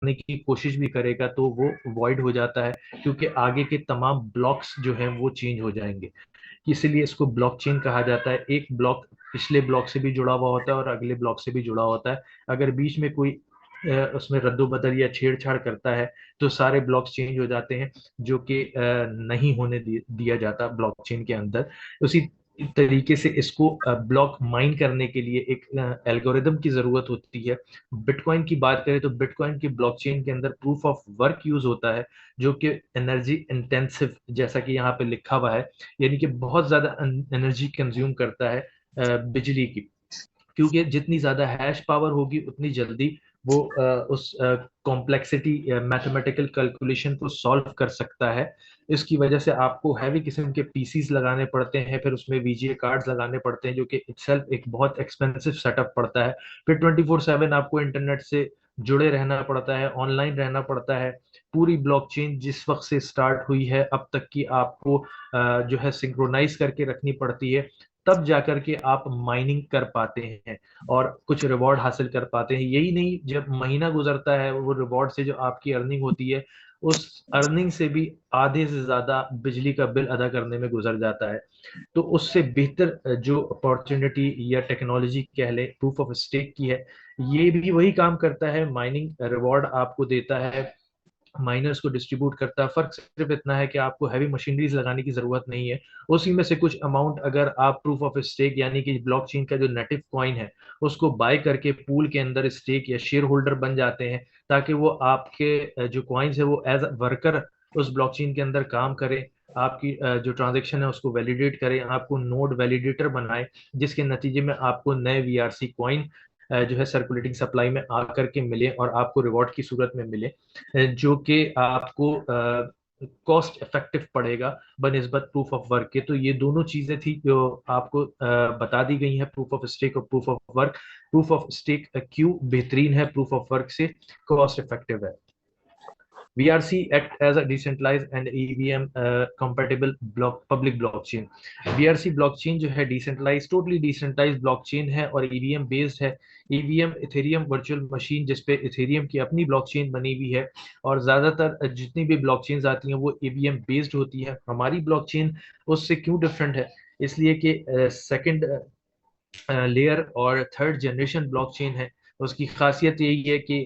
की कोशिश भी करेगा तो वो वॉइड हो जाता है, क्योंकि आगे के तमाम ब्लॉक्स जो हैं वो चेंज हो जाएंगे। इसीलिए इसको ब्लॉकचेन कहा जाता है। एक ब्लॉक पिछले ब्लॉक से भी जुड़ा हुआ होता है और अगले ब्लॉक से भी जुड़ा होता है। अगर बीच में कोई उसमें रद्दोबदल या छेड़छाड़ करता है तो सारे ब्लॉक्स चेंज हो जाते हैं, जो कि नहीं होने दिया जाता ब्लॉकचेन के अंदर। उसी तरीके से इसको ब्लॉक माइन करने के लिए एक एल्गोरिदम की जरूरत होती है। बिटकॉइन की बात करें तो बिटकॉइन की ब्लॉकचेन के अंदर प्रूफ ऑफ वर्क यूज होता है, जो कि एनर्जी इंटेंसिव, जैसा कि यहाँ पे लिखा हुआ है, यानी कि बहुत ज्यादा एनर्जी कंज्यूम करता है बिजली की। क्योंकि जितनी ज्यादा हैश पावर होगी उतनी जल्दी वो उस कॉम्प्लेक्सिटी मैथमेटिकल कैलकुलेशन को सॉल्व कर सकता है। इसकी वजह से आपको हैवी किस्म के पीसीस लगाने पड़ते हैं, फिर उसमें वीजीए कार्ड्स लगाने पड़ते हैं, जो कि इटसेल्फ एक बहुत एक्सपेंसिव सेटअप पड़ता है। फिर 24/7 आपको इंटरनेट से जुड़े रहना पड़ता है, ऑनलाइन रहना पड़ता है। पूरी ब्लॉकचेन जिस वक्त से स्टार्ट हुई है अब तक की आपको जो है सिंक्रोनाइज करके रखनी पड़ती है, तब जाकर के आप माइनिंग कर पाते हैं और कुछ रिवॉर्ड हासिल कर पाते हैं। यही नहीं, जब महीना गुजरता है वो रिवॉर्ड से जो आपकी अर्निंग होती है, उस अर्निंग से भी आधे से ज्यादा बिजली का बिल अदा करने में गुजर जाता है। तो उससे बेहतर जो अपॉर्चुनिटी या टेक्नोलॉजी कह ले प्रूफ ऑफ स्टेक की है। ये भी वही काम करता है, माइनिंग रिवॉर्ड आपको देता है, माइनर्स को डिस्ट्रीब्यूट करता है। फर्क सिर्फ इतना है कि आपको हैवी मशीनरीज लगाने की जरूरत नहीं है। उसी में से कुछ अमाउंट अगर आप प्रूफ ऑफ स्टेक यानी कि ब्लॉकचेन का जो नेटिव कॉइन है उसको बाय करके पूल के अंदर स्टेक या शेयर होल्डर बन जाते हैं, ताकि वो आपके जो कॉइन्स है वो एज वर्कर उस ब्लॉकचेन के अंदर काम करें, आपकी जो ट्रांजेक्शन है उसको वैलिडेट करें, आपको नोड वैलिडेटर बनाए, जिसके नतीजे में आपको नए वीआरसी कॉइन जो है सर्कुलेटिंग सप्लाई में आकर के मिले और आपको रिवॉर्ड की सूरत में मिले, जो कि आपको कॉस्ट इफेक्टिव पड़ेगा बनिस्बत प्रूफ ऑफ वर्क के। तो ये दोनों चीजें थी जो आपको बता दी गई हैं, प्रूफ ऑफ स्टेक और proof of work. Proof of stake क्यों बेहतरीन है प्रूफ ऑफ वर्क से, कॉस्ट इफेक्टिव है। VRC act as a decentralized and EVM compatible public blockchain। VRC blockchain जो है डिसेंट्रलाइज, टोटली डिसेंट्रलाइज ब्लॉकचेन है और EVM बेस्ड है। EVM इथेरियम वर्चुअल मशीन, जिसपे इथेरियम की अपनी ब्लॉकचेन बनी हुई है, और ज्यादातर जितनी भी ब्लॉकचेन्स आती हैं वो EVM बेस्ड होती है। हमारी ब्लॉकचेन उससे क्यों डिफरेंट है, इसलिए कि सेकंड लेयर और थर्ड जनरेशन ब्लॉकचेन है। उसकी खासियत यही है कि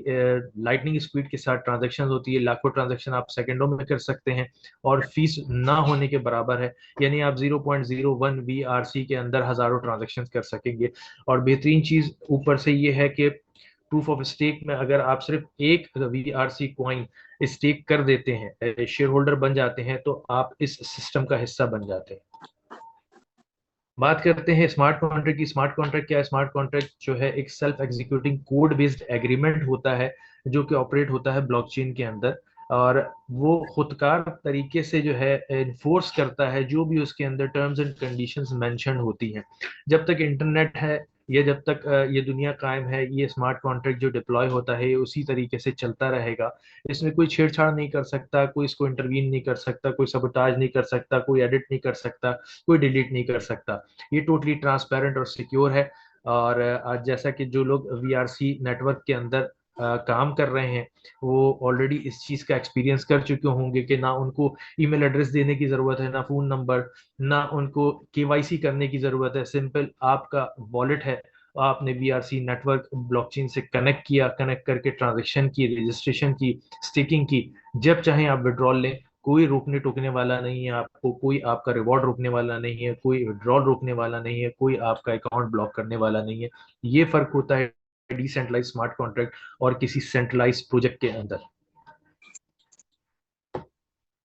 लाइटनिंग स्पीड के साथ ट्रांजैक्शन होती है, लाखों ट्रांजैक्शन आप सेकंडों में कर सकते हैं और फीस ना होने के बराबर है, यानी आप 0.01 VRC के अंदर हजारों ट्रांजैक्शन कर सकेंगे। और बेहतरीन चीज ऊपर से ये है कि प्रूफ ऑफ स्टेक में अगर आप सिर्फ एक VRC कॉइन स्टेक कर देते हैं, शेयर होल्डर बन जाते हैं, तो आप इस सिस्टम का हिस्सा बन जाते हैं। बात करते हैं स्मार्ट कॉन्ट्रैक्ट की। स्मार्ट कॉन्ट्रैक्ट क्या है? स्मार्ट कॉन्ट्रैक्ट जो है एक self executing code based agreement होता है, जो कि ऑपरेट होता है ब्लॉकचेन के अंदर, और वो खुदकार तरीके से जो है इन्फोर्स करता है जो भी उसके अंदर टर्म्स एंड कंडीशंस मेंशन होती हैं। जब तक इंटरनेट है या जब तक ये दुनिया कायम है, ये स्मार्ट कॉन्ट्रैक्ट जो डिप्लॉय होता है ये उसी तरीके से चलता रहेगा। इसमें कोई छेड़छाड़ नहीं कर सकता, कोई इसको इंटरवीन नहीं कर सकता, कोई सबोटाज नहीं कर सकता, कोई एडिट नहीं कर सकता, कोई डिलीट नहीं कर सकता। ये टोटली ट्रांसपेरेंट और सिक्योर है। और आज जैसा कि जो लोग VRC नेटवर्क के अंदर काम कर रहे हैं वो ऑलरेडी इस चीज का एक्सपीरियंस कर चुके होंगे कि ना उनको ईमेल एड्रेस देने की जरूरत है, ना फोन नंबर, ना उनको केवाईसी करने की जरूरत है। सिंपल आपका वॉलेट है, आपने VRC नेटवर्क ब्लॉकचेन से कनेक्ट किया, कनेक्ट करके ट्रांजेक्शन की, रजिस्ट्रेशन की, स्टेकिंग की, जब चाहें आप विड्रॉल लें। कोई रोकने टोकने वाला नहीं है आपको, कोई आपका रिवॉर्ड रोकने वाला नहीं है, कोई विड्रॉल रोकने वाला नहीं है, कोई आपका अकाउंट ब्लॉक करने वाला नहीं है। ये फर्क होता है डिसेंट्रलाइज स्मार्ट कॉन्ट्रैक्ट और किसी सेंट्रलाइज प्रोजेक्ट के अंदर।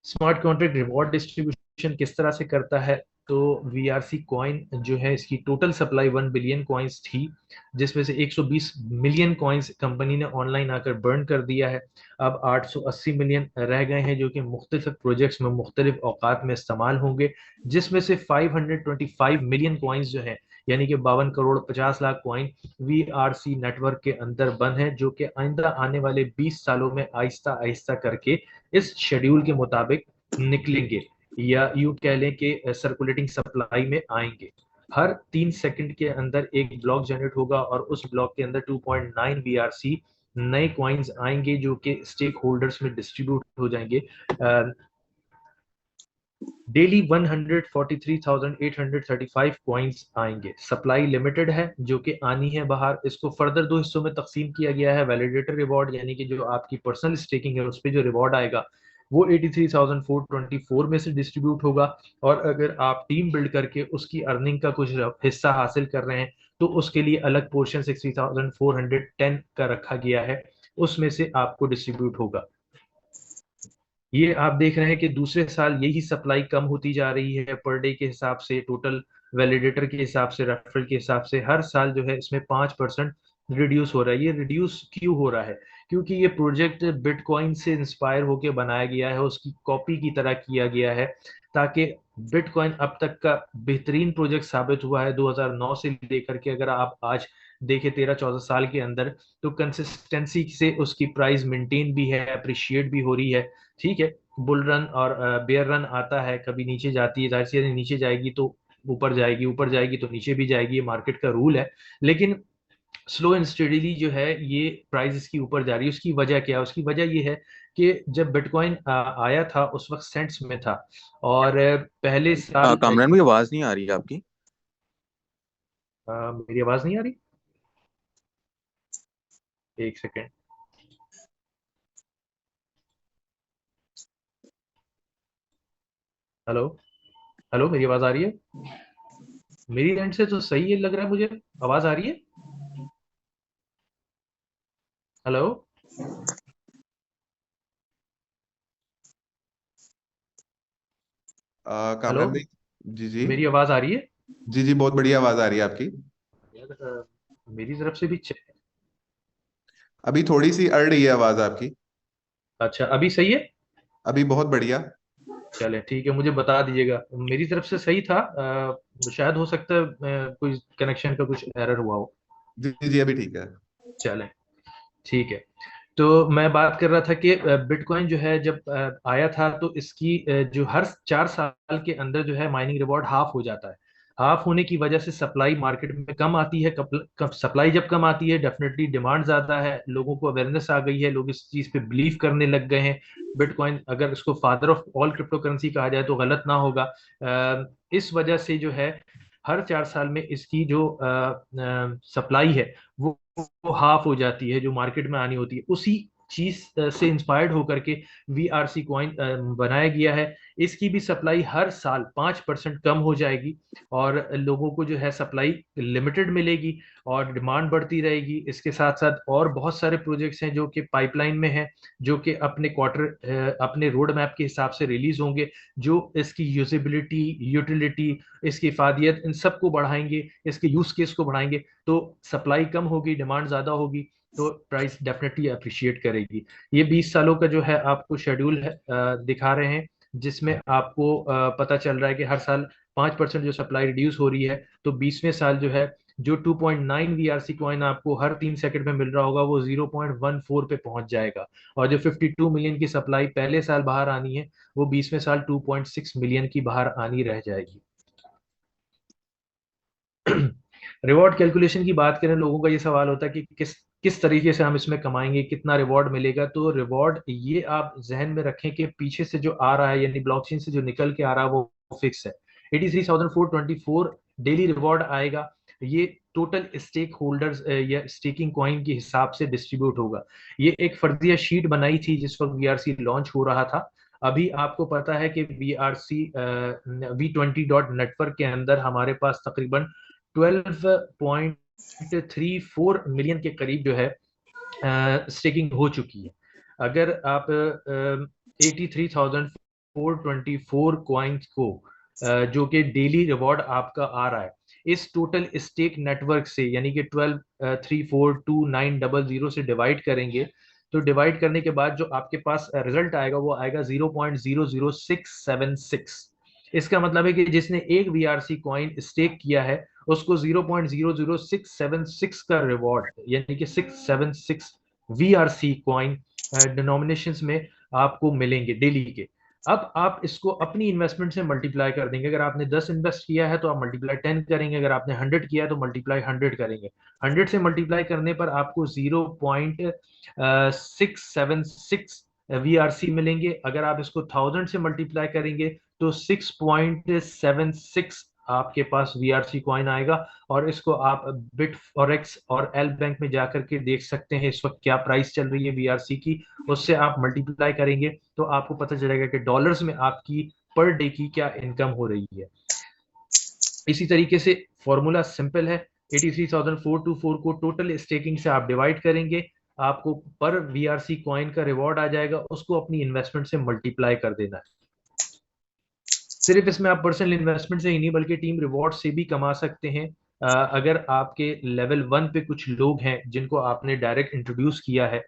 स्मार्ट कॉन्ट्रैक्ट रिवॉर्ड डिस्ट्रीब्यूशन किस तरह से करता है? तो VRC कॉइन जो है इसकी टोटल सप्लाई 1 बिलियन कॉइन्स थी, जिसमें से 120 मिलियन कॉइन्स कंपनी ने ऑनलाइन आकर बर्न कर दिया है। अब 880 मिलियन रह गए हैं, जो कि मुख्तलिफ प्रोजेक्ट्स में मुख्तलिफ औकात में इस्तेमाल होंगे, जिसमें से 525 मिलियन कॉइन्स जो है, यानी कि 52 crore 50 lakh coin VRC network के अंदर बंद है, जो कि आइंदा आने वाले 20 सालों में आहिस्ता आहिस्ता करके इस शेड्यूल के मुताबिक निकलेंगे, या यूं कह लें कि सर्कुलेटिंग सप्लाई में आएंगे। हर 3 सेकंड के अंदर एक ब्लॉक जनरेट होगा और उस ब्लॉक के अंदर 2.9 VRC नए कॉइन्स आएंगे जो कि स्टेक होल्डर्स में डिस्ट्रीब्यूट हो जाएंगे। डेली 143,835 कॉइन्स आएंगे। सप्लाई लिमिटेड है जो कि आनी है बाहर। इसको फर्दर दो हिस्सों में तकसीम किया गया है। वैलिडेटर रिवॉर्ड यानी कि जो आपकी पर्सनल स्टेकिंग है उस पर जो रिवॉर्ड आएगा वो 83,424 में से डिस्ट्रीब्यूट होगा। और अगर आप टीम बिल्ड करके उसकी अर्निंग का कुछ हिस्सा हासिल कर रहे हैं तो उसके लिए अलग पोर्शन 60,410 का रखा गया है, उसमें से आपको डिस्ट्रीब्यूट होगा। ये आप देख रहे हैं कि दूसरे साल यही सप्लाई कम होती जा रही है पर डे के हिसाब से, टोटल वैलिडेटर के हिसाब से, रेफरल के हिसाब से। हर साल जो है इसमें 5% रिड्यूस हो रहा है। ये रिड्यूस क्यों हो रहा है? क्योंकि ये प्रोजेक्ट बिटकॉइन से इंस्पायर होकर बनाया गया है, उसकी कॉपी की तरह किया गया है, ताकि बिटकॉइन अब तक का बेहतरीन प्रोजेक्ट साबित हुआ है 2009 से लेकर के। अगर आप आज देखें 13-14 साल के अंदर, तो कंसिस्टेंसी से उसकी प्राइस मेंटेन भी है, अप्रिशिएट भी हो रही है। ठीक है, बुल रन और बेयर रन आता है, कभी नीचे जाती है, जाहिर सी बात है, नीचे जाएगी तो ऊपर जाएगी, ऊपर जाएगी तो नीचे भी जाएगी, ये मार्केट का रूल है। लेकिन स्लो एंड स्टेडीली जो है ये प्राइस इसकी ऊपर जा रही है। उसकी वजह क्या है? उसकी वजह ये है कि जब बिटकॉइन आया था उस वक्त सेंट्स में था, और पहले साल कामरान भी आवाज नहीं आ रही है आपकी। मेरी आवाज नहीं आ रही? एक सेकेंड। हेलो, हेलो, मेरी आवाज आ रही है? मेरी एंड से तो सही है, लग रहा है मुझे। आवाज आ रही है? हेलो, हेलो, कामरान भाई। जी जी। मेरी आवाज आ रही है? जी जी, बहुत बढ़िया आवाज आ रही है आपकी। यार, मेरी तरफ से भी अभी थोड़ी सी अड़ रही है आवाज आपकी। अच्छा, अभी सही है? अभी बहुत बढ़िया। चले ठीक है, मुझे बता दीजिएगा। मेरी तरफ से सही था, शायद हो सकता है कोई कनेक्शन का कुछ एरर हुआ हो। जी जी, अभी ठीक है। चले ठीक है। तो मैं बात कर रहा था कि बिटकॉइन जो है जब आया था तो इसकी जो हर 4 साल के अंदर जो है माइनिंग रिवॉर्ड हाफ हो जाता है। हाफ होने की वजह से सप्लाई मार्केट में कम आती है। सप्लाई जब कम आती है डेफिनेटली डिमांड ज्यादा है, लोगों को अवेयरनेस आ गई है, लोग इस चीज पे बिलीव करने लग गए हैं। बिटकॉइन, अगर इसको father of all crypto currency कहा जाए तो गलत ना होगा। इस वजह से जो है हर 4 साल में इसकी जो सप्लाई है वो हाफ हो जाती है, जो मार्केट में आनी होती है। उसी चीज से इंस्पायर्ड होकर के वीआरसी कॉइन बनाया गया है। इसकी भी सप्लाई हर साल 5% कम हो जाएगी, और लोगों को जो है सप्लाई लिमिटेड मिलेगी और डिमांड बढ़ती रहेगी। इसके साथ साथ और बहुत सारे प्रोजेक्ट्स हैं जो कि पाइपलाइन में हैं, जो कि अपने अपने रोड मैप के हिसाब से रिलीज होंगे, जो इसकी यूजेबिलिटी, यूटिलिटी, इसकी इफादियत, इन सबको बढ़ाएंगे, इसके यूज केस को बढ़ाएंगे। तो सप्लाई कम होगी, डिमांड ज्यादा होगी, तो प्राइस डेफिनेटली अप्रिशिएट करेगी। ये 20 सालों का जो है आपको शेड्यूल है, दिखा रहे हैं, जिसमें आपको पता चल रहा है कि हर साल 5% जो सप्लाई रिड्यूस हो रही है। तो 20वें साल जो है, जो 2.9 वीआरसी कॉइन आपको हर 3 सेकंड में मिल रहा होगा वो 0.14 पे पहुंच जाएगा। और जो 52 मिलियन की सप्लाई पहले साल बाहर आनी है वो 20वें साल 2.6 मिलियन की बाहर आनी रह जाएगी। रिवॉर्ड कैलकुलेशन की बात करें, लोगों का ये सवाल होता है कि किस किस तरीके से हम इसमें कमाएंगे, कितना रिवॉर्ड मिलेगा। तो रिवॉर्ड ये आप जहन में रखें कि पीछे से जो आ रहा है, यानी ब्लॉकचेन से जो निकल के आ रहा है वो फिक्स है। 83,424 डेली रिवॉर्ड आएगा। ये टोटल स्टेक होल्डर्स या स्टेकिंग कॉइन के हिसाब से डिस्ट्रीब्यूट होगा। ये एक फर्जिया शीट बनाई थी जिस वक्त वीआरसी लॉन्च हो रहा था। अभी आपको पता है कि वीआरसी V20 नेटवर्क के अंदर हमारे पास तकरीबन 12.34 मिलियन के करीब जो है स्टेकिंग हो चुकी है। अगर आप 83,424 कॉइन्स को जो कि डेली रिवॉर्ड आपका आ रहा है, इस टोटल स्टेक नेटवर्क से, यानी कि 12,34,2900 से डिवाइड करेंगे, तो डिवाइड करने के बाद जो आपके पास रिजल्ट आएगा वो आएगा 0.00676। इसका मतलब है कि जिसने एक वीआरसी कॉइन स्टेक किया है उसको 0.00676 का रिवॉर्ड, यानी कि 676 वीआरसी कॉइन डिनोमिनेशंस में आपको मिलेंगे डेली के। अब आप इसको अपनी इन्वेस्टमेंट से मल्टीप्लाई कर देंगे। अगर आपने 10 इन्वेस्ट किया है तो आप मल्टीप्लाई 10 करेंगे, अगर आपने 100 किया है तो मल्टीप्लाई 100 करेंगे। 100 से मल्टीप्लाई करने पर आपको 0.676 VRC मिलेंगे। अगर आप इसको 1000 से मल्टीप्लाई करेंगे तो 6.76 आपके पास VRC कॉइन आएगा। और इसको आप बिट फॉरेक्स और एल बैंक में जाकर के देख सकते हैं इस वक्त क्या प्राइस चल रही है VRC की। उससे आप मल्टीप्लाई करेंगे तो आपको पता चलेगा कि डॉलर्स में आपकी पर डे की क्या इनकम हो रही है। इसी तरीके से फॉर्मूला सिंपल है। 83,424 को टोटल स्टेकिंग से आप डिवाइड करेंगे, आपको पर VRC कॉइन का रिवॉर्ड आ जाएगा, उसको अपनी इन्वेस्टमेंट से मल्टीप्लाई कर देना है। सिर्फ इसमें आप पर्सनल इन्वेस्टमेंट से ही नहीं बल्कि टीम रिवॉर्ड से भी कमा सकते हैं। अगर आपके लेवल 1 पे कुछ लोग हैं जिनको आपने डायरेक्ट इंट्रोड्यूस किया है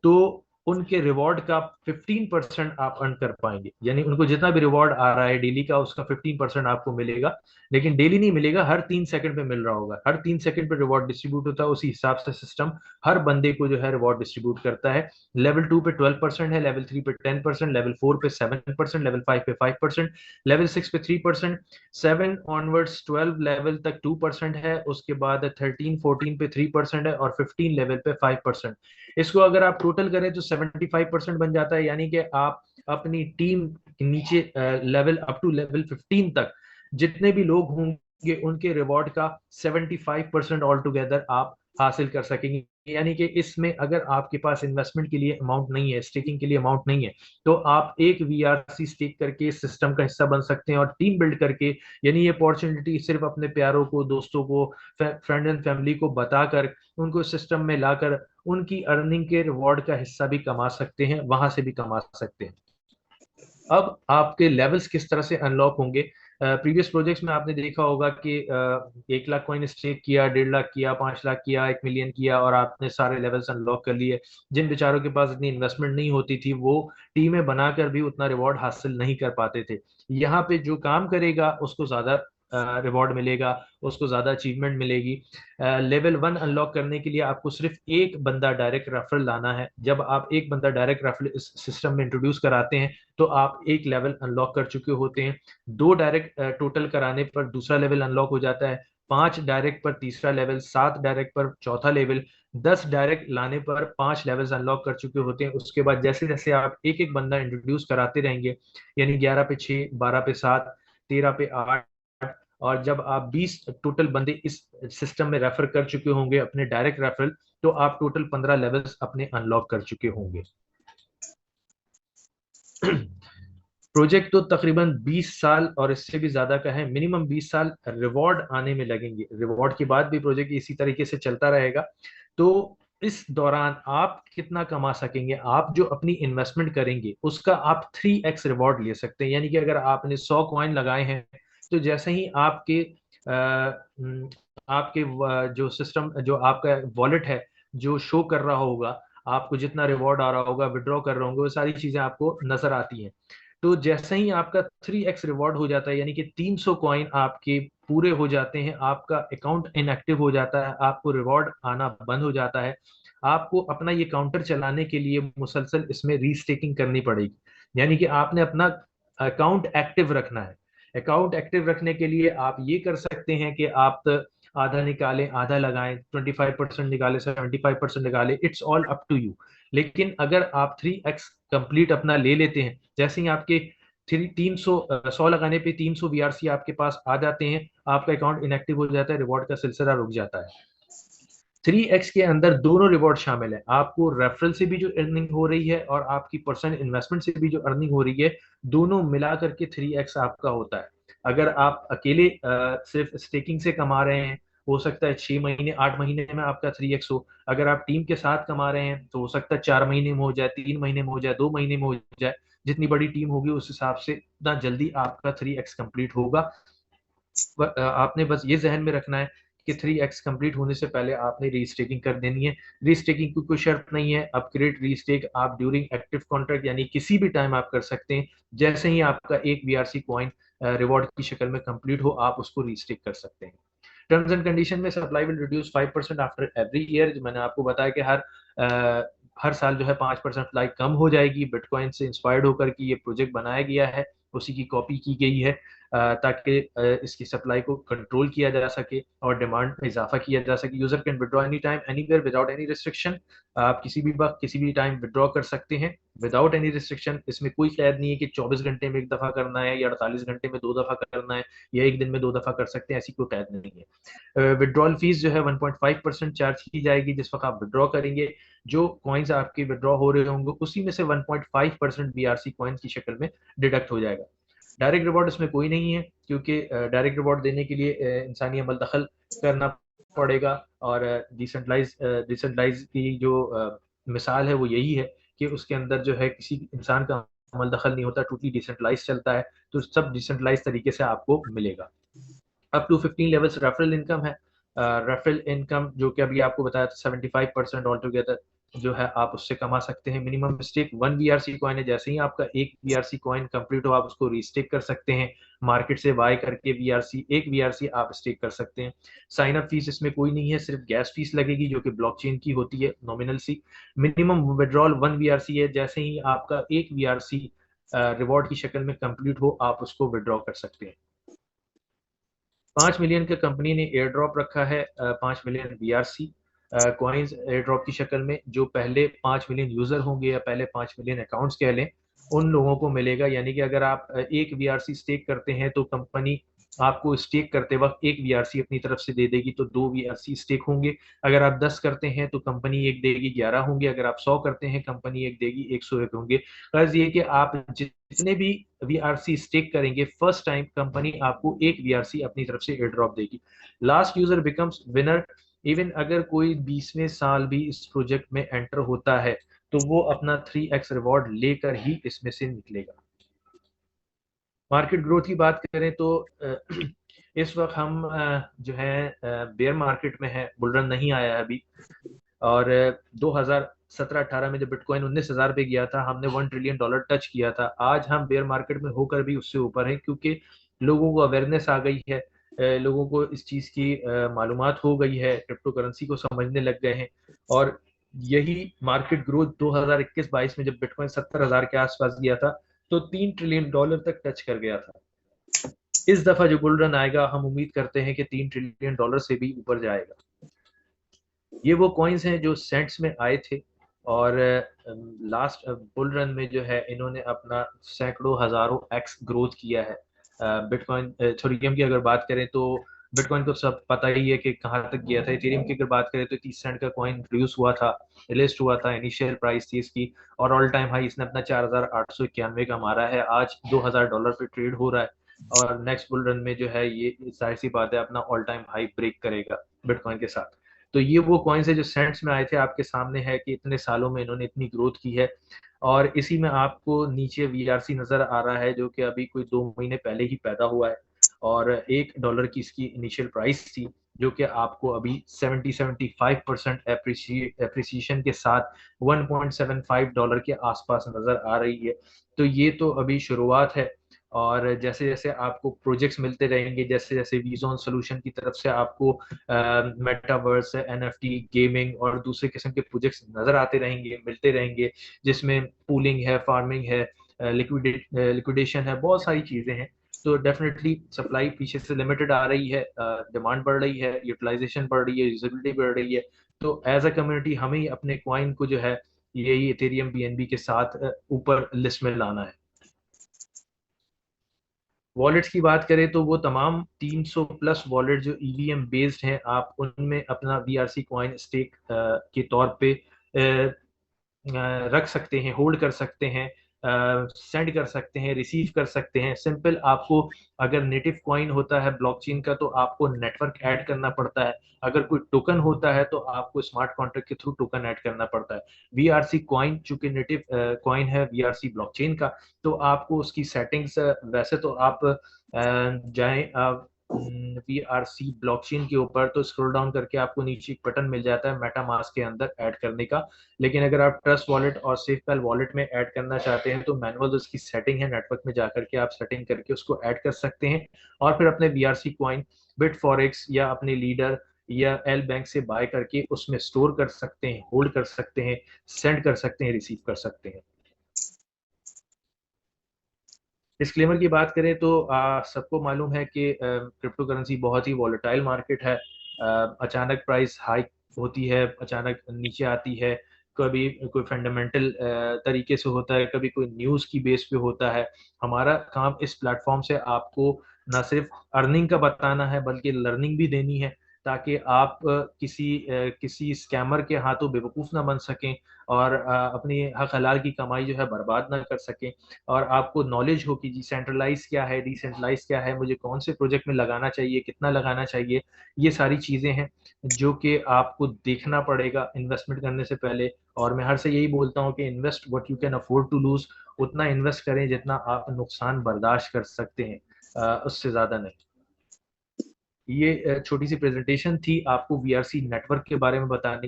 तो उनके रिवॉर्ड का 15% आप अर्न कर पाएंगे। यानी उनको जितना भी रिवॉर्ड आ रहा है डेली का उसका 15% आपको मिलेगा। लेकिन डेली नहीं मिलेगा, हर 3 सेकंड पे मिल रहा होगा। हर 3 सेकंड पे रिवॉर्ड डिस्ट्रीब्यूट होता है, उसी हिसाब से सिस्टम हर बंदे को जो है रिवॉर्ड डिस्ट्रीब्यूट करता है। लेवल 2 पे 12% है, लेवल 3 पे 10%, लेवल 4 पे 7%, लेवल 5 पे 5%, लेवल 6 पे 3%, 7 ऑनवर्ड्स 12 लेवल तक 2% है, उसके बाद 13 14 पे 3% है और 15 लेवल पे 5%। इसको अगर आप टोटल करें तो 75% बन जाता है। यानी कि आप अपनी टीम नीचे लेवल अप टू लेवल 15 तक जितने भी लोग होंगे उनके रिवॉर्ड का 75% ऑल टुगेदर आप हासिल कर सकेंगे। यानी कि इसमें अगर आपके पास इन्वेस्टमेंट के लिए अमाउंट नहीं है, स्टेकिंग के लिए अमाउंट नहीं है, तो आप एक VRC स्टेक करके सिस्टम का हिस्सा बन सकते हैं और टीम बिल्ड करके, यानी ये अपॉर्चुनिटी सिर्फ अपने प्यारों को, दोस्तों को, फ्रेंड एंड फैमिली को बताकर उनको सिस्टम में लाकर उनकी अर्निंग के रिवॉर्ड का हिस्सा भी कमा सकते हैं, वहां से भी कमा सकते हैं। अब आपके लेवल्स किस तरह से अनलॉक होंगे? प्रीवियस प्रोजेक्ट्स में आपने देखा होगा कि 1 लाख कॉइन स्टेक किया, 1.5 लाख किया, 5 लाख किया, 1 मिलियन किया और आपने सारे लेवल्स अनलॉक कर लिए। जिन बेचारों के पास इतनी इन्वेस्टमेंट नहीं होती थी वो टीमें बनाकर भी उतना रिवॉर्ड हासिल नहीं कर पाते थे। यहाँ पे जो काम करेगा उसको ज्यादा रिवॉर्ड मिलेगा, उसको ज्यादा अचीवमेंट मिलेगी। लेवल 1 अनलॉक करने के लिए आपको सिर्फ एक बंदा डायरेक्ट रेफरल लाना है। जब आप एक बंदा डायरेक्ट रेफरल इस सिस्टम में इंट्रोड्यूस कराते हैं तो आप एक लेवल अनलॉक कर चुके होते हैं। 2 डायरेक्ट टोटल कराने पर दूसरा लेवल अनलॉक हो जाता है, 5 डायरेक्ट पर तीसरा लेवल, 7 डायरेक्ट पर चौथा लेवल, 10 डायरेक्ट लाने पर 5 लेवल्स अनलॉक कर चुके होते हैं। उसके बाद जैसे जैसे आप एक एक बंदा इंट्रोड्यूस कराते रहेंगे, यानी 11 पे 6, 12 पे 7, 13 पे 8, और जब आप 20 टोटल बंदे इस सिस्टम में रेफर कर चुके होंगे अपने डायरेक्ट रेफरल, तो आप टोटल 15 लेवल्स अपने अनलॉक कर चुके होंगे। प्रोजेक्ट तो तकरीबन 20 साल और इससे भी ज्यादा का है, मिनिमम 20 साल रिवॉर्ड आने में लगेंगे। रिवॉर्ड के बाद भी प्रोजेक्ट इसी तरीके से चलता रहेगा। तो इस दौरान आप कितना कमा सकेंगे? आप जो अपनी इन्वेस्टमेंट करेंगे उसका आप 3x रिवॉर्ड ले सकते हैं। यानी कि अगर आपने 100 कॉइन लगाए हैं तो जैसे ही आपके जो सिस्टम, जो आपका वॉलेट है जो शो कर रहा होगा, आपको जितना रिवॉर्ड आ रहा होगा, विड्रॉ कर रहे होंगे, वो सारी चीजें आपको नजर आती हैं। तो जैसे ही आपका 3x रिवॉर्ड हो जाता है, यानी कि 300 कॉइन आपके पूरे हो जाते हैं, आपका अकाउंट इनएक्टिव हो जाता है, आपको रिवॉर्ड आना बंद हो जाता है। आपको अपना ये काउंटर चलाने के लिए मुसलसल इसमें रीस्टेकिंग करनी पड़ेगी। यानी कि आपने अपना अकाउंट एक्टिव रखना है। अकाउंट एक्टिव रखने के लिए आप ये कर सकते हैं कि आप आधा निकालें, आधा लगाएं, 25% निकालें, 75% निकालें, it's all up to you. लेकिन अगर आप 3x कंप्लीट अपना ले लेते हैं, जैसे ही आपके 100 लगाने पे 300 VRC आपके पास आ जाते हैं, आपका अकाउंट इनएक्टिव हो जाता है, रिवॉर्ड का सिलसिला रुक जाता है। 3x के अंदर दोनों रिवॉर्ड शामिल है, आपको रेफरल से भी जो अर्निंग हो रही है और आपकी पर्सनल इन्वेस्टमेंट से भी जो अर्निंग हो रही है, दोनों मिला करके 3x आपका होता है। अगर आप अकेले सिर्फ स्टेकिंग से कमा रहे हैं, हो सकता है 6 महीने 8 महीने में आपका 3x हो। अगर आप टीम के साथ कमा रहे हैं तो हो सकता है 4 महीने में हो जाए, 3 महीने में हो जाए, 2 महीने में हो जाए। जितनी बड़ी टीम होगी उस हिसाब से उतना जल्दी आपका 3x कंप्लीट होगा। आपने बस ये जहन में रखना है कि 3x कंप्लीट होने से पहले आपने रीस्टेकिंग कर देनी है। रीस्टेकिंग की कोई शर्त नहीं है, अपग्रेड रीस्टेक आप ड्यूरिंग एक्टिव कॉन्ट्रैक्ट यानी किसी भी टाइम आप कर सकते हैं। जैसे ही आपका एक VRC कॉइन रिवॉर्ड की शक्ल में कंप्लीट हो, आप उसको रीस्टेक कर सकते हैं। टर्म्स एंड कंडीशन में supply will reduce 5% after every year. मैंने आपको बताया कि हर हर साल जो है 5% सप्लाई कम हो जाएगी, बिटकॉइन से इंस्पायर्ड होकर कि ये प्रोजेक्ट बनाया गया है, उसी की कॉपी की गई है, ताकि इसकी सप्लाई को कंट्रोल किया जा सके और डिमांड में इजाफा किया जा सके। User can withdraw any time anywhere without any restriction. आप किसी भी वक्त किसी भी टाइम विड्रॉ कर सकते हैं विदाउट एनी रिस्ट्रिक्शन। इसमें कोई कैद नहीं है कि 24 घंटे में एक दफा करना है या 48 घंटे में 2 दफा करना है या एक दिन में 2 दफा कर सकते हैं, ऐसी कोई कैद नहीं है। विड्रॉल फीस जो है 1.5% चार्ज की जाएगी जिस वक्त आप विड्रॉ करेंगे। जो कॉइन्स आपके विड्रॉ हो रहे होंगे उसी में से 1.5% बीआरसी कॉइन्स की शक्ल में डिडक्ट हो जाएगा। डायरेक्ट रिवॉर्ड इसमें कोई नहीं है, क्योंकि डायरेक्ट रिवॉर्ड देने के लिए इंसानी अमल दखल करना पड़ेगा। और डिसेंट्रलाइज की जो मिसाल है वो यही है कि उसके अंदर जो है किसी इंसान का अमल दखल नहीं होता, टोटली डिसेंट्रलाइज चलता है, तो सब डिसेंट्रलाइज तरीके से आपको मिलेगा। Up to 15 levels referral income है। रेफरल इनकम जो कि अभी आपको बताया था 75% ऑल टुगेदर जो है आप उससे कमा सकते हैं। मिनिमम स्टेक 1 बीआरसी कॉइन है, जैसे ही आपका 1 बीआरसी कॉइन कंप्लीट हो आप उसको रीस्टेक कर सकते हैं, मार्केट से बाय करके बीआरसी 1 बीआरसी आप स्टेक कर सकते हैं। साइन अप फीस इसमें कोई नहीं है, सिर्फ गैस फीस लगेगी जो कि ब्लॉकचेन की होती है नॉमिनल सी। मिनिमम विड्रॉल 1 बीआरसी है, जैसे ही आपका 1 बीआरसी रिवॉर्ड की शक्ल में कंप्लीट हो आप उसको विड्रॉ कर सकते हैं। 5 मिलियन के कंपनी ने एयर ड्रॉप रखा है, 5 million BRC coins air drop की शक्ल में। जो पहले 5 मिलियन यूजर होंगे या पहले 5 मिलियन अकाउंट्स कह लें उन लोगों को मिलेगा। यानी कि अगर आप 1 बीआरसी स्टेक करते हैं तो कंपनी आपको स्टेक करते वक्त 1 बीआरसी अपनी तरफ से दे देगी, तो 2 बीआरसी स्टेक होंगे। अगर आप 10 करते हैं तो कंपनी एक देगी, 11 होंगे। अगर आप 100 करते हैं कंपनी एक देगी, 101 होंगे। गर्ज ये कि आप जितने भी बीआरसी स्टेक करेंगे फर्स्ट टाइम कंपनी आपको 1 बीआरसी अपनी तरफ से एयर ड्रॉप देगी। Last user becomes winner. Even अगर कोई 20वें साल भी इस प्रोजेक्ट में एंटर होता है तो वो अपना 3x रिवॉर्ड लेकर ही इसमें से निकलेगा। मार्केट ग्रोथ की बात करें तो इस वक्त हम जो है बेयर मार्केट में है, बुल रन नहीं आया है अभी। और 2017-18 में जब बिटकॉइन 19,000 पे गया था हमने $1 ट्रिलियन टच किया था। आज हम बेयर मार्केट में होकर भी उससे ऊपर हैं, क्योंकि लोगों को अवेयरनेस आ गई है, लोगों को इस चीज़ की मालूमात हो गई है, क्रिप्टो करेंसी को समझने लग गए हैं। और यही मार्केट ग्रोथ 2021-22 में जब बिटकॉइन 70,000 के आसपास गया था तो $3 ट्रिलियन तक टच कर गया था। इस दफा जो बुल रन आएगा हम उम्मीद करते हैं कि $3 ट्रिलियन से भी ऊपर जाएगा। ये वो कॉइन्स हैं जो सेंट्स में आए थे और लास्ट बुल रन में जो है इन्होंने अपना सैकड़ों हजारों एक्स ग्रोथ किया है। बिटकॉइन थोरियम की अगर बात करें तो बिटकॉइन को सब पता ही है कि कहाँ तक गया था। इथेरियम की अगर बात करें तो 30 सेंट का कॉइन इंट्रोड्यूस हुआ था, लिस्ट हुआ था, इनिशियल प्राइस थी इसकी और ऑल टाइम हाई इसने अपना 4,891 का मारा है। आज $2,000 पे ट्रेड हो रहा है और नेक्स्ट बुल रन में जो है ये जाहिर सी बात है अपना ऑल टाइम हाई ब्रेक करेगा बिटकॉइन के साथ। तो ये वो कॉइन्स है जो सेंट्स में आए थे, आपके सामने है कि इतने सालों में इन्होंने इतनी ग्रोथ की है। और इसी में आपको नीचे वीआरसी नजर आ रहा है जो कि अभी कोई 2 महीने पहले ही पैदा हुआ है और $1 की इसकी इनिशियल प्राइस थी जो कि आपको अभी 70-75% एप्रिसिएशन के साथ $1.75 के आसपास नजर आ रही है। तो ये तो अभी शुरुआत है और जैसे जैसे आपको प्रोजेक्ट्स मिलते रहेंगे, जैसे जैसे वीजोन सोल्यूशन की तरफ से आपको मेटावर्स, एनएफटी, गेमिंग और दूसरे किस्म के प्रोजेक्ट्स नजर आते रहेंगे, मिलते रहेंगे, जिसमें पूलिंग है, फार्मिंग है, लिक्विडेशन है, बहुत सारी चीजें हैं। तो डेफिनेटली सप्लाई पीछे से लिमिटेड आ रही है, डिमांड बढ़ रही है, यूटिलाइजेशन बढ़ रही है, यूजेबिलिटी बढ़ रही है। तो एज अ कम्युनिटी हमें ही अपने क्वाइन को जो है यही इथेरियम बीएनबी के साथ ऊपर लिस्ट में लाना है। वॉलेट्स की बात करें तो वो तमाम 300 प्लस वॉलेट जो ईवीएम बेस्ड हैं आप उनमें अपना बीआरसी कॉइन स्टेक के तौर पे रख सकते हैं, होल्ड कर सकते हैं, सेंड कर सकते हैं, रिसीव कर सकते हैं। सिंपल आपको अगर नेटिव कॉइन होता है ब्लॉकचेन का तो आपको नेटवर्क ऐड करना पड़ता है, अगर कोई टोकन होता है तो आपको स्मार्ट कॉन्ट्रैक्ट के थ्रू टोकन ऐड करना पड़ता है। वीआरसी कॉइन चूंकि नेटिव कॉइन है वीआरसी ब्लॉकचेन का, तो आपको उसकी सेटिंग्स वैसे तो आप जाएं वीआरसी ब्लॉकचेन के ऊपर तो स्क्रॉल डाउन करके आपको नीचे एक बटन मिल जाता है मेटामास्क के अंदर ऐड करने का। लेकिन अगर आप ट्रस्ट वॉलेट और सेफपेल वॉलेट में ऐड करना चाहते हैं तो मैनुअल उसकी सेटिंग है, नेटवर्क में जाकर के आप सेटिंग करके उसको ऐड कर सकते हैं और फिर अपने वीआरसी कॉइन बिट फॉरेक्स या अपने लीडर या एल बैंक से बाय करके उसमें स्टोर कर सकते हैं, होल्ड कर सकते हैं, सेंड कर सकते हैं, रिसीव कर सकते हैं। डिस्क्लेमर की बात करें तो सबको मालूम है कि क्रिप्टो करेंसी बहुत ही वॉलेटाइल मार्केट है। अचानक प्राइस हाइक होती है, अचानक नीचे आती है, कभी कोई फंडामेंटल तरीके से होता है, कभी कोई न्यूज़ की बेस पे होता है। हमारा काम इस प्लेटफॉर्म से आपको ना सिर्फ अर्निंग का बताना है बल्कि लर्निंग भी देनी है, ताकि आप किसी स्कैमर के हाथों बेवकूफ़ ना बन सकें और अपनी हक हलाल की कमाई जो है बर्बाद ना कर सकें। और आपको नॉलेज हो कि सेंट्रलाइज क्या है, डिसेंट्रलाइज क्या है, मुझे कौन से प्रोजेक्ट में लगाना चाहिए, कितना लगाना चाहिए। ये सारी चीज़ें हैं जो कि आपको देखना पड़ेगा इन्वेस्टमेंट करने से पहले। और मैं हर से यही बोलता हूँ कि invest what you can afford to lose, उतना इन्वेस्ट करें जितना आप नुकसान बर्दाश्त कर सकते हैं, उससे ज़्यादा नहीं। ये छोटी सी प्रेजेंटेशन थी आपको वीआरसी नेटवर्क के बारे में बताने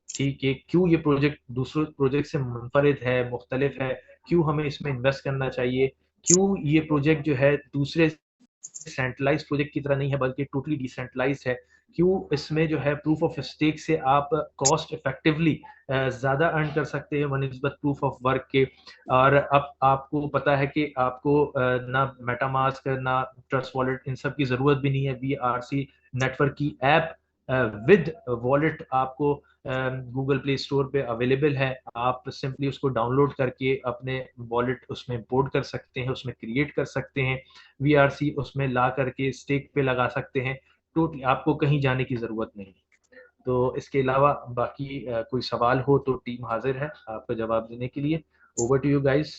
थी कि क्यों ये प्रोजेक्ट दूसरे प्रोजेक्ट से मुनफरिद है, मुख्तलिफ है, क्यों हमें इसमें इन्वेस्ट करना चाहिए, क्यों ये प्रोजेक्ट जो है दूसरे सेंट्रलाइज प्रोजेक्ट की तरह नहीं है बल्कि टोटली डिसेंट्रलाइज है, क्यों इसमें जो है प्रूफ ऑफ स्टेक से आप कॉस्ट इफेक्टिवली ज़्यादा अर्न कर सकते हैं बनस्बत प्रूफ ऑफ वर्क के। और अब आपको पता है कि आपको ना मेटामास्क ना ट्रस्ट वॉलेट इन सब की ज़रूरत भी नहीं है। वीआरसी नेटवर्क की ऐप विद वॉलेट आपको गूगल प्ले स्टोर पे अवेलेबल है। आप सिंपली उसको डाउनलोड करके अपने वॉलेट उसमें इंपोर्ट कर सकते हैं, उसमें क्रिएट कर सकते हैं, वीआरसी उसमें ला करके स्टेक पे लगा सकते हैं। टोटली आपको कहीं जाने की जरूरत नहीं। तो इसके अलावा बाकी कोई सवाल हो तो टीम हाजिर है आपको जवाब देने के लिए। Over to you guys.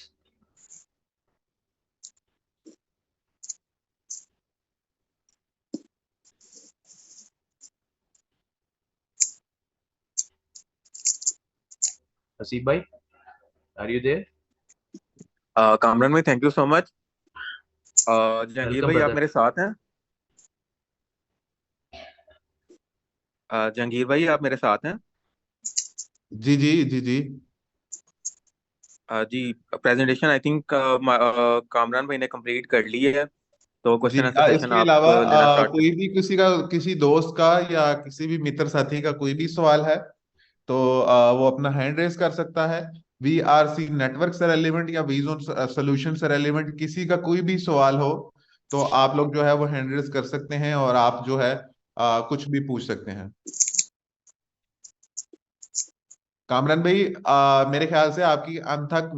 Haseeb भाई, आर यू देयर? कामरान भाई, thank you so much. Jahangir welcome भाई, आप ब्रदर। मेरे साथ हैं? जहांगीर भाई, आप मेरे साथ हैं? जी जी जी जी। जी। प्रेजेंटेशन आई थिंक कामरान भाई ने कंप्लीट कर ली है, तो जी क्वेश्चन आंसर सेशन इसके आप अलावा लेना स्टार्ट कोई भी किसी का, किसी दोस्त का या किसी भी मित्र साथी का कोई भी सवाल है तो वो अपना हैंड रेस कर सकता है। वीआरसी नेटवर्क से रेलिवेंट या वीजोन सोल्यूशन से रेलिवेंट किसी का कोई भी सवाल हो तो आप लोग जो है वो हैंड रेस कर सकते हैं और आप जो है कुछ भी पूछ सकते हैं। कामरान भाई, मेरे ख्याल से आपकी अंत तक